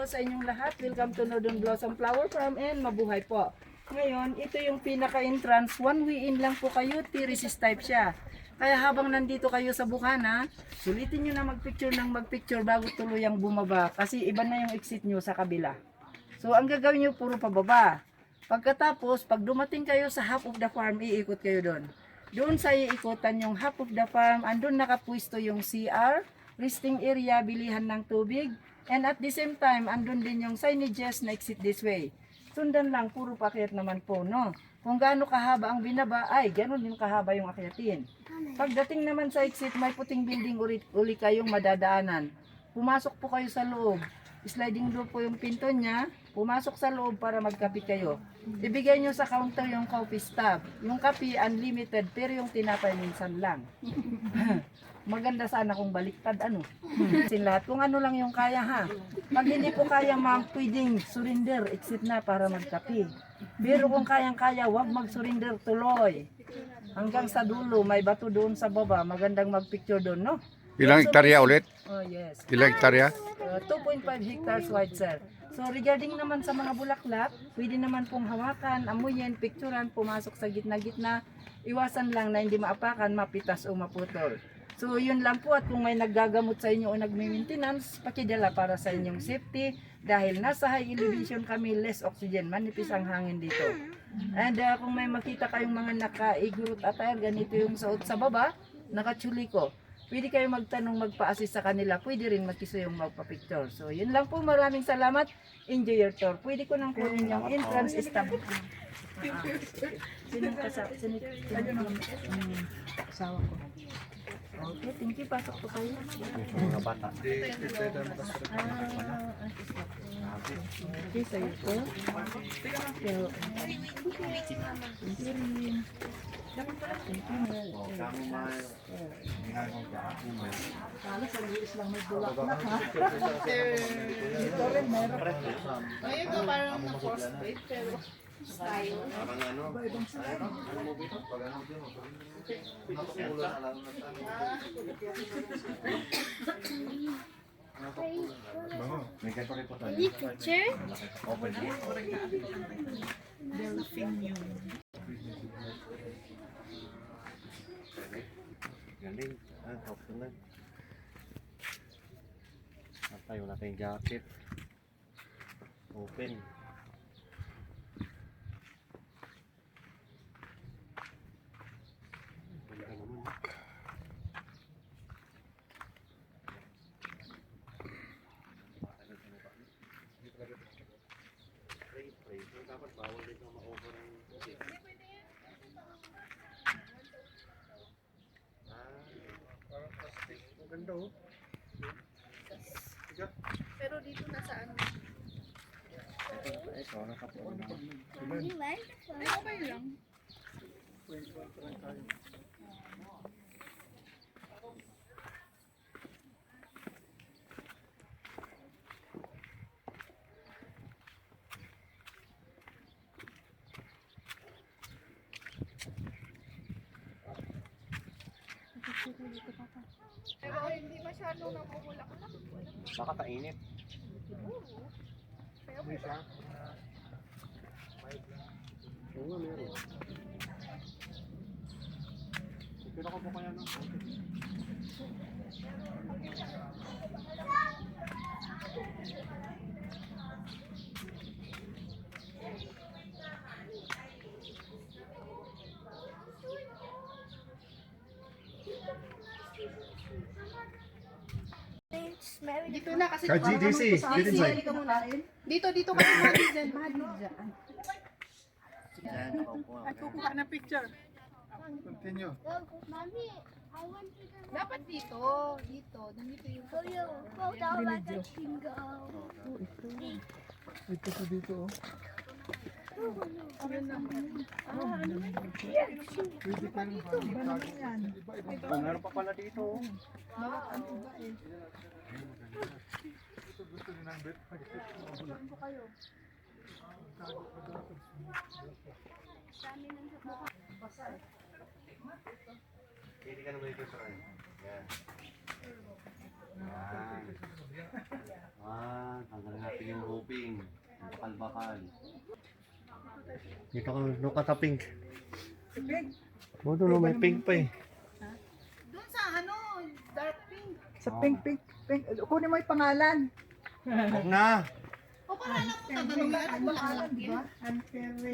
sa inyong lahat. Welcome to Northern Blossom Flower Farm and mabuhay po. Ngayon, ito yung pinaka-entrance. One way in lang po kayo, terraces type siya. Kaya habang nandito kayo sa bukana, sulitin nyo na magpicture bago tuluyang bumaba. Kasi iba na yung exit nyo sa kabila. So, ang gagawin nyo, puro pababa. Pagkatapos, pag dumating kayo sa half of the farm, iikot kayo doon. Doon sa iikutan yung half of the farm, andun nakapwesto yung CR, resting area, bilihan ng tubig, and at the same time, andun din yung signages na exit this way. Sundan lang, puro paakyat naman po, no? Kung gaano kahaba ang binaba, ay, gano'n din kahaba yung akyatin. Pagdating naman sa exit, may puting building uli kayong madadaanan. Pumasok po kayo sa loob. Sliding door po yung pinto niya. Pumasok sa loob para magkape kayo. Ibigay nyo sa counter yung coffee stub. Yung kape, unlimited, pero yung tinapay minsan lang. Maganda sana kung baliktad, ano. Sin lahat, kung ano lang yung kaya, ha. Pag hindi po kaya, ma'am, pwedeng surrender, exit na para magkape. Pero kung kayang-kaya, wag mag-surrender, tuloy. Hanggang sa dulo, may bato doon sa baba, magandang magpicture doon, no? Ilang hektarya ulit? Oh, yes. Ilang hektarya? 2.5 hectares wide, sir. So regarding naman sa mga bulaklak, pwede naman pong hawakan, amuyin, picturean, pumasok sa gitna-gitna. Iwasan lang na hindi maapakan, mapitas o maputol. So yun lang po, at kung may naggagamot sa inyo o nagme-maintenance, pakidala para sa inyong safety. Dahil nasa high elevation kami, less oxygen, manipis ang hangin dito. And kung may makita kayong mga naka-igurot attire, ganito yung suot sa baba, naka-chuliko. Pwede kayo magtanong, magpa-assist sa kanila. Pwede rin magkiso yung magpa-picture. So, yun lang po. Maraming salamat. Enjoy your tour. Pwede ko nang kunin yung entrance stop. Sino asawa ko. Okay, thank you. Pasok po kayo. Mga bata. Okay, sa'yo po. Halos ang bilis lang may bulaklak, ha? Dito rin meron. Ayun ko parang na-frostbite pero style. Iba-ibang style. Any picture? Galing. Open lang. Tayo natin yung jacket. Open. Dapat bawal dito ma-over ang tubig. Parang plastic. Ang ganda, oh. Pero dito nasa ano? Ito, nakapuan na. Ay, okay lang. Pero hindi masyadong namumulak-lak. Baka kainit. Pero May siya. Oo nga, meron. Pero ko po kaya ng dito na kasi Ka GDC, dito inside. dito kasi mahal dyan, mahal dyan. Yan, opo. At kukuha na picture. Continue. Mommy, I want to go. Dapat dito, nandito yung So you go down like a bingo. Ito po dito, oh. Pwede pa rin iba-iba. Meron pa pala dito. Gusto nyo ng bed. Pwede ka naman ito sa kanya. Yan. Yan. Tanggalin natin yung Luping. Bakal-bakal. Dito ka sa pink. Pink. Oo, doon may pink pa eh. Doon sa ano, dark pink. Sa pink. Kunin mo yung pangalan. Huwag na. O para lang mo tatanong yan. Pangalan, di ba?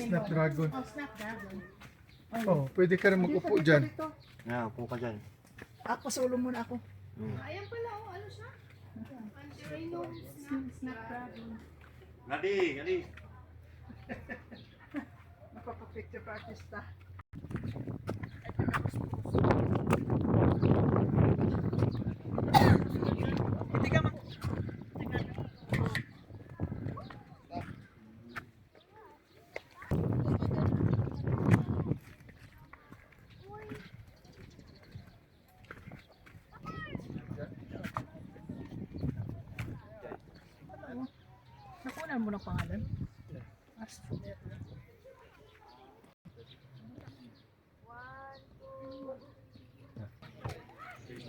Snapdragon. Oh, Snapdragon. Oh, pwede ka rin mag-upo dyan. Yan, upo ka dyan. Ako, solo muna ako. Ayan pala, oh, ano siya? Panterino Snapdragon. Nadi. Napapapicture pa artista. Hindi ka nakunan mo ng pangalan? Astro.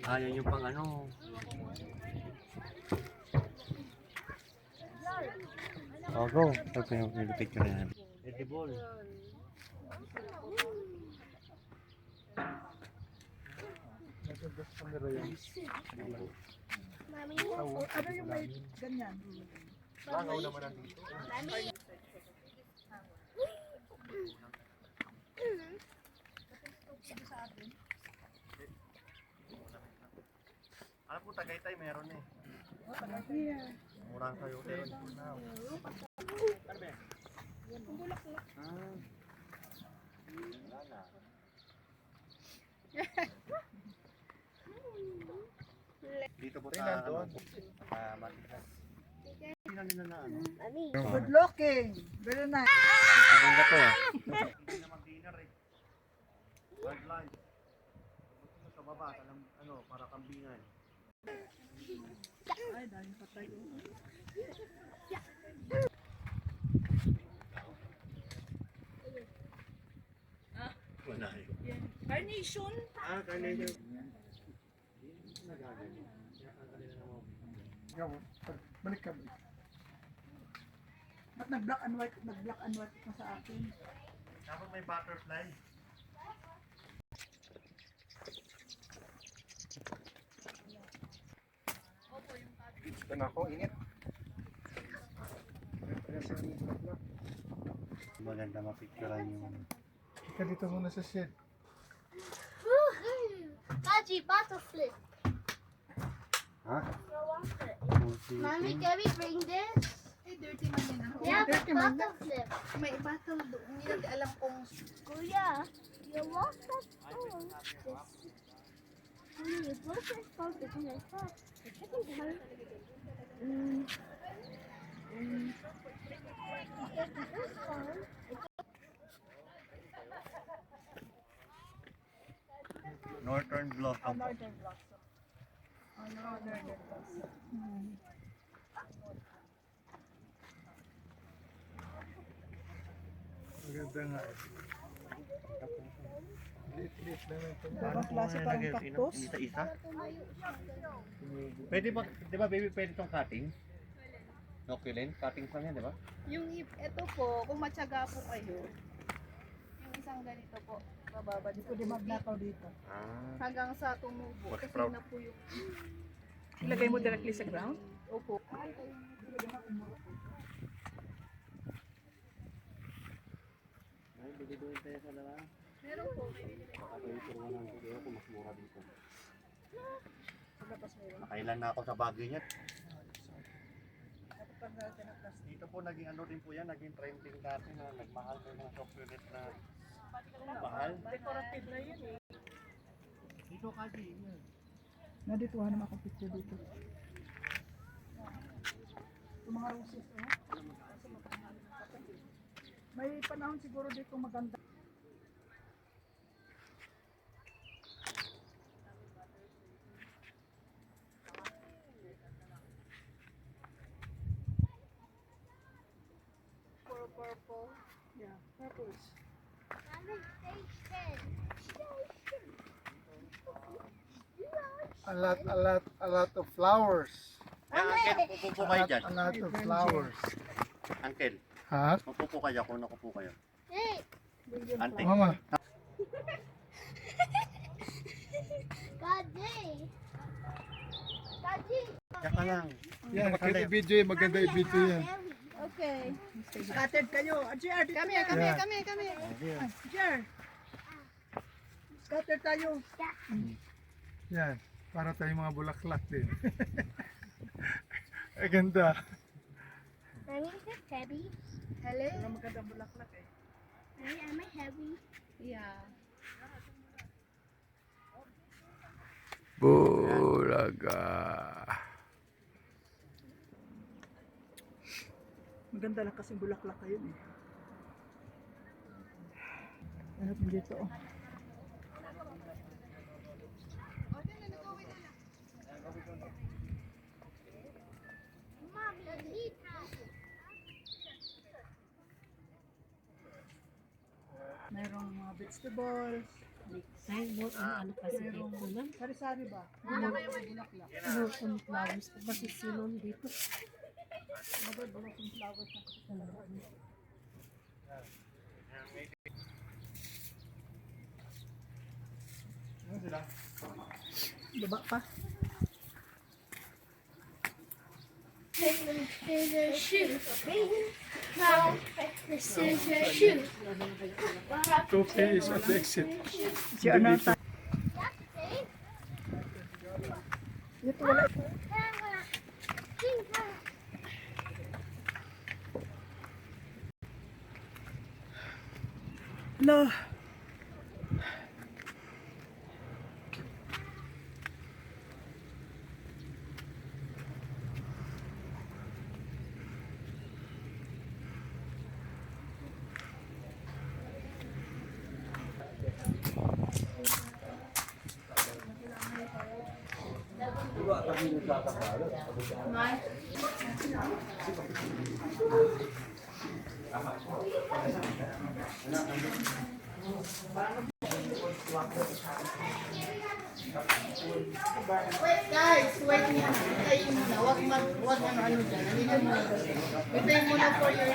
Yan yung pang ano. Oh, go. Ito yung picture na yan. Edible. Mommy, Ano yung may ganyan? Langaw naman nandito. mommy. Alam po, Tagaytay meron eh. Murang kayo. Meron po na. Dito po sa ano, Matigas. Tingnan nila na ano. Good looking. Very nice. Maganda to ah. Hindi na mag-dinner eh. Wildlife. Sa baba, ano, para kambingan. Ay, dahil patay. Wala eh. Carnation. Carnation. Ikaw, balik ka. Ba't nag-black and white na sa akin? Tapos may butterfly. Ito na ako, init. Maganda mapicturean yung Ika dito muna sa shed. Daddy, bottle flip. ha? Mommy, can we bring this? Eh, dirty man yan. Ano? Yeah, dirty but man bottle flip. May battle doon. Hindi natin alam kung Kuya, you want that phone? Mommy, what's this phone because I thought the chicken heart. This phone. Northern Blossom. Northern Blossom. Northern Blossom. Maganda nga. Liit-liit lang ito. Ibang klase parang cactus. Isa-isa? Pwede ba, di ba baby, pwede itong cutting? Noculin? Cutting lang yan, di ba? yung ito po, kung matyaga po kayo, yung isang ganito po, bababa Hindi dito. pwede magnakaw dito. Hanggang sa tumubo. Mas Kasi proud. na po yung, Ilagay mo directly sa ground? opo. Ay, bili-bili tayo sa dala. Meron po. Ako yung turuan ng video ko, mas mura dito. Nakailan na ako sa bagay niya. Dito po naging ano din po yan, naging trending dati na nagmahal po ng chocolate na mahal. Decorative na yun eh. Dito kasi, yun. Nadituhan naman akong picture dito. Yung mga roses, oh. May panahon siguro dito maganda. Purple. Yeah, purples. Mommy, station. A lot of flowers. Uncle, upo kayo dyan. A lot of flowers. Uncle, Ha? upo kayo. Kung nakupo kayo. Hey, Ante. Mama. Gaji. Gaji. Diyan ka lang. Yan, kaya i-video yan. Maganda i-video yan. Okay. Scattered kayo. Jer, dito Kami, yan. kami, Yeah. kami. Jer. Scattered tayo. Yan. Para tayong mga bulaklak din. Ay, ganda. Mommy, is it heavy? Hello? Wala magandang bulaklak eh. Mommy, am I heavy? Yeah. Bulaga. Maganda lang kasing bulaklak kayo eh. Ano din dito oh. Mommy, leave. Mayroong mga vegetables. Ay, mo, ano kasi dito na? Sari-sari ba? Wala kayo may bulaklak. Ano, sunflowers ko kasi sinon dito. Magod, wala kong flowers na. Baba pa. There's a shoe. No, this is a shoe. Coffee is at the exit. Si ano ta? Dito wala. No. Wait guys, wait muna. Hintayin muna. Wag ano dyan. Halika muna. Hintayin muna for your